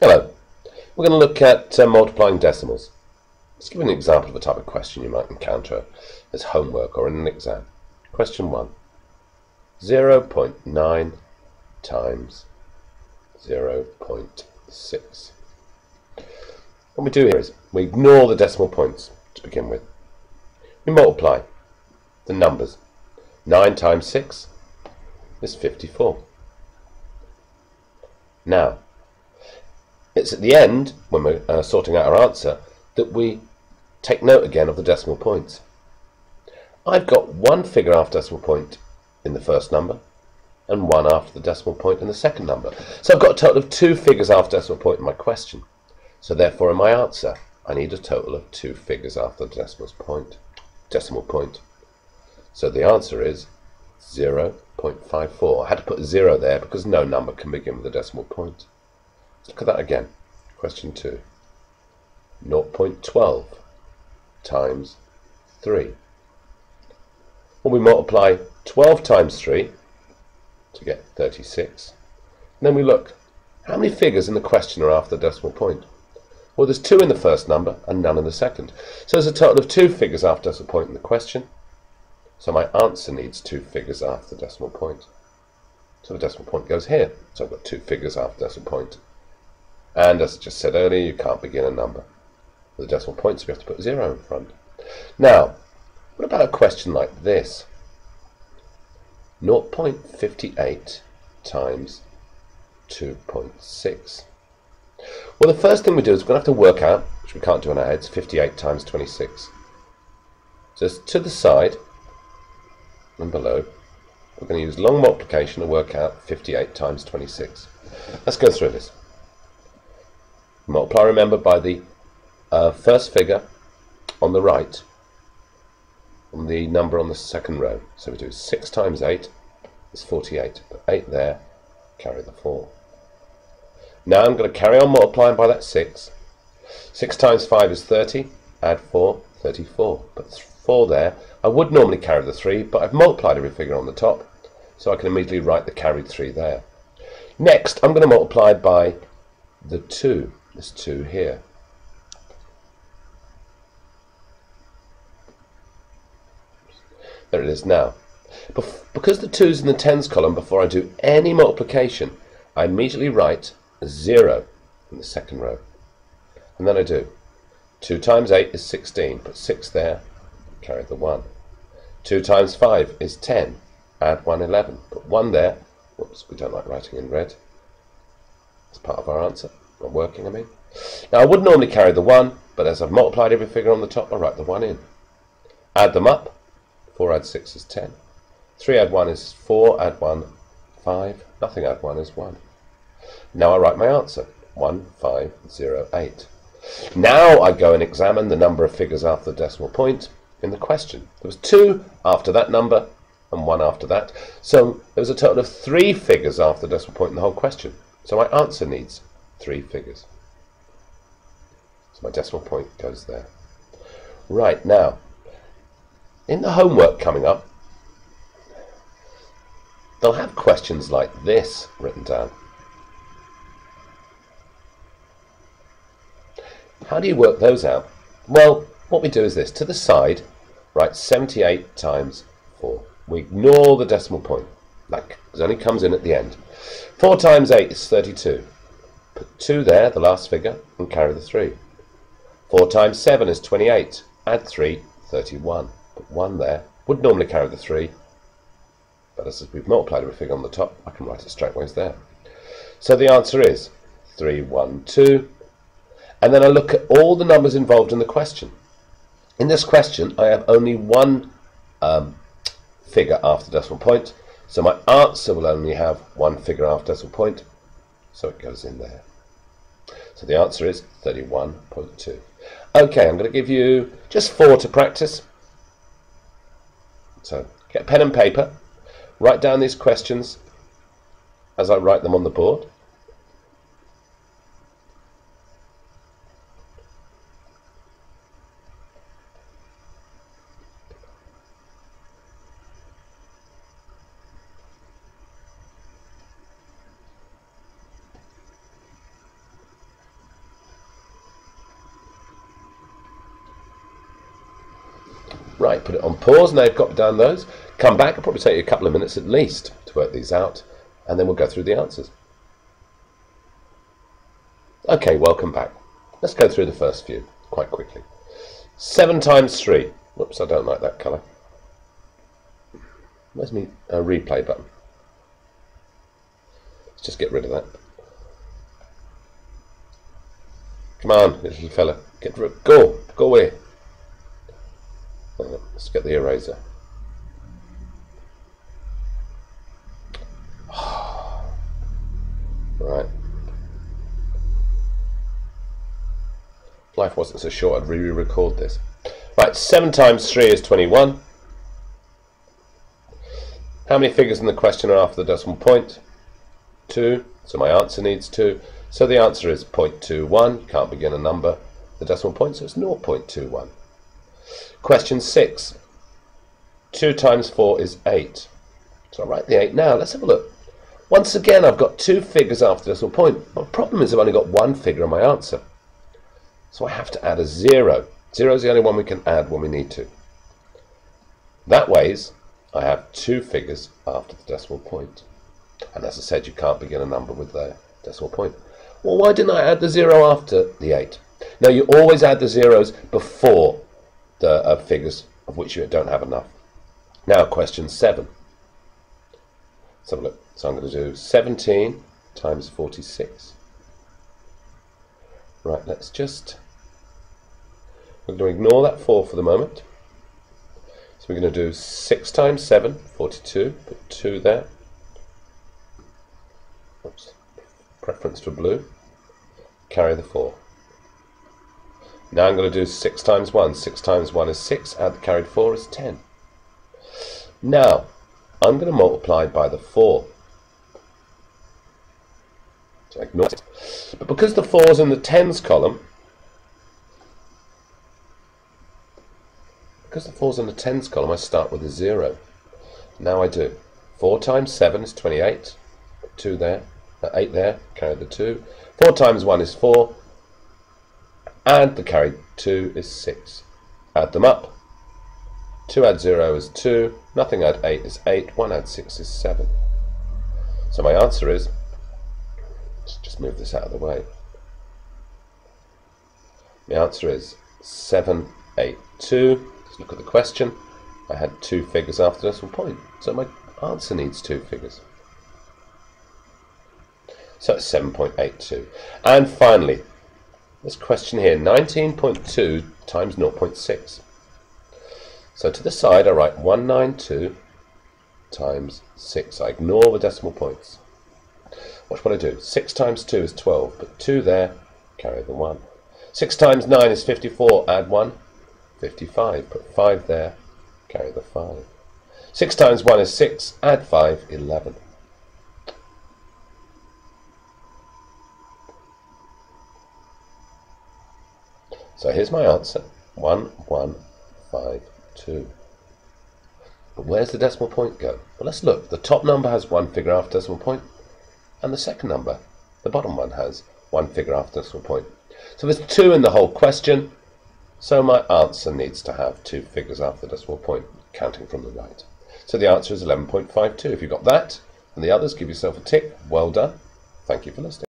Hello. We're going to look at multiplying decimals. Let's give an example of a type of question you might encounter as homework or in an exam. Question 1. 0.9 times 0.6. What we do here is we ignore the decimal points to begin with. We multiply the numbers. 9 times 6 is 54. Now, it's at the end, when we're sorting out our answer, that we take note again of the decimal points. I've got one figure after decimal point in the first number and one after the decimal point in the second number. So I've got a total of two figures after decimal point in my question. So therefore in my answer I need a total of two figures after the decimal point. So the answer is 0.54. I had to put 0 there because no number can begin with a decimal point. Look at that again. Question 2. 0.12 times 3. Well, we multiply 12 times 3 to get 36. And then we look, how many figures in the question are after the decimal point? Well, there's 2 in the first number and none in the second. So there's a total of 2 figures after the decimal point in the question. So my answer needs 2 figures after the decimal point. So the decimal point goes here. So I've got 2 figures after the decimal point. And as I just said earlier, you can't begin a number with a decimal point, so we have to put 0 in front. Now, what about a question like this? 0.58 times 2.6. Well, the first thing we do is we're going to have to work out, which we can't do in our heads, 58 times 26. Just to the side and below, we're going to use long multiplication to work out 58 times 26. Let's go through this. Multiply, remember, by the first figure on the right, on the number on the second row. So we do 6 times 8 is 48. Put 8 there, carry the 4. Now I'm going to carry on multiplying by that 6. 6 times 5 is 30. Add 4, 34. Put 4 there. I would normally carry the 3, but I've multiplied every figure on the top, so I can immediately write the carried 3 there. Next, I'm going to multiply by the 2. This 2 here. There it is now. Because the 2's in the tens column, before I do any multiplication, I immediately write a 0 in the second row. And then I do 2 times 8 is 16. Put 6 there, carry the 1. 2 times 5 is 10. Add 1, 11. Put 1 there. Whoops, we don't like writing in red. It's part of our answer. Not working, I mean. Now I would normally carry the 1, but as I've multiplied every figure on the top, I write the 1 in. Add them up. 4 add 6 is 10. 3 add 1 is 4. Add 1, 5. Nothing add 1 is 1. Now I write my answer. 1508. Now I go and examine the number of figures after the decimal point in the question. There was 2 after that number and 1 after that. So there was a total of 3 figures after the decimal point in the whole question. So my answer needs 3 figures. So my decimal point goes there. Right, now, in the homework coming up, they'll have questions like this written down. How do you work those out? Well, what we do is this. To the side, write 78 times 4. We ignore the decimal point. That only comes in at the end. 4 times 8 is 32. Put 2 there, the last figure, and carry the 3. 4 times 7 is 28. Add 3, 31. Put 1 there. Would normally carry the 3, but as we've multiplied every figure on the top, I can write it straightways there. So the answer is 312. And then I look at all the numbers involved in the question. In this question, I have only one figure after the decimal point, so my answer will only have one figure after decimal point, so it goes in there. So the answer is 31.2. Okay, I'm going to give you just 4 to practice. So get a pen and paper, write down these questions as I write them on the board. Right, put it on pause. Now you've got down those. Come back. It'll probably take you a couple of minutes at least to work these out, and then we'll go through the answers. Okay, welcome back. Let's go through the first few quite quickly. 7 times 3. Whoops, I don't like that colour. Where's my replay button? Let's just get rid of that. Come on, little fella. Get rid. Go away. Let's get the eraser. Right. If life wasn't so short, I'd re-record this. Right, 7 times 3 is 21. How many figures in the question are after the decimal point? 2. So my answer needs 2. So the answer is 0.21. You can't begin a number the decimal point, so it's 0.21. Question 6. 2 times 4 is 8. So I write the 8 now. Let's have a look. Once again, I've got 2 figures after the decimal point. My problem is I've only got 1 figure in my answer. So I have to add a 0. 0 is the only one we can add when we need to. That ways, I have 2 figures after the decimal point. And as I said, you can't begin a number with the decimal point. Well, why didn't I add the 0 after the 8? Now, you always add the zeros before the figures of which you don't have enough. Now, question 7. Let's have a look. So I'm going to do 17 times 46. Right, let's just... We're going to ignore that 4 for the moment. So we're going to do 6 times 7, 42. Put 2 there. Oops. Preference for blue. Carry the 4. Now I'm going to do 6 times 1. 6 times 1 is 6. Add the carried 4 is 10. Now, I'm going to multiply by the 4. So ignore it. But because the 4 is in the tens column, I start with a 0. Now I do. 4 times 7 is 28. 2 there. 8 there. Carry the 2. 4 times 1 is 4. And the carried 2 is 6. Add them up. 2 add 0 is 2. Nothing add 8 is 8. 1 add 6 is 7. So my answer is, let's just move this out of the way. My answer is 782. Let's look at the question. I had 2 figures after the decimal point. So my answer needs 2 figures. So it's 7.82. And finally, this question here, 19.2 times 0.6. So to the side I write 192 times 6. I ignore the decimal points. Watch what I do. 6 times 2 is 12. Put 2 there, carry the 1. 6 times 9 is 54. Add 1, 55. Put 5 there, carry the 5. 6 times 1 is 6. Add 5, 11. So here's my answer, 1152. But where's the decimal point go? Well, let's look. The top number has 1 figure after decimal point, and the second number, the bottom one, has 1 figure after decimal point. So there's 2 in the whole question, so my answer needs to have 2 figures after the decimal point, counting from the right. So the answer is 11.52. If you got that and the others, give yourself a tick. Well done. Thank you for listening.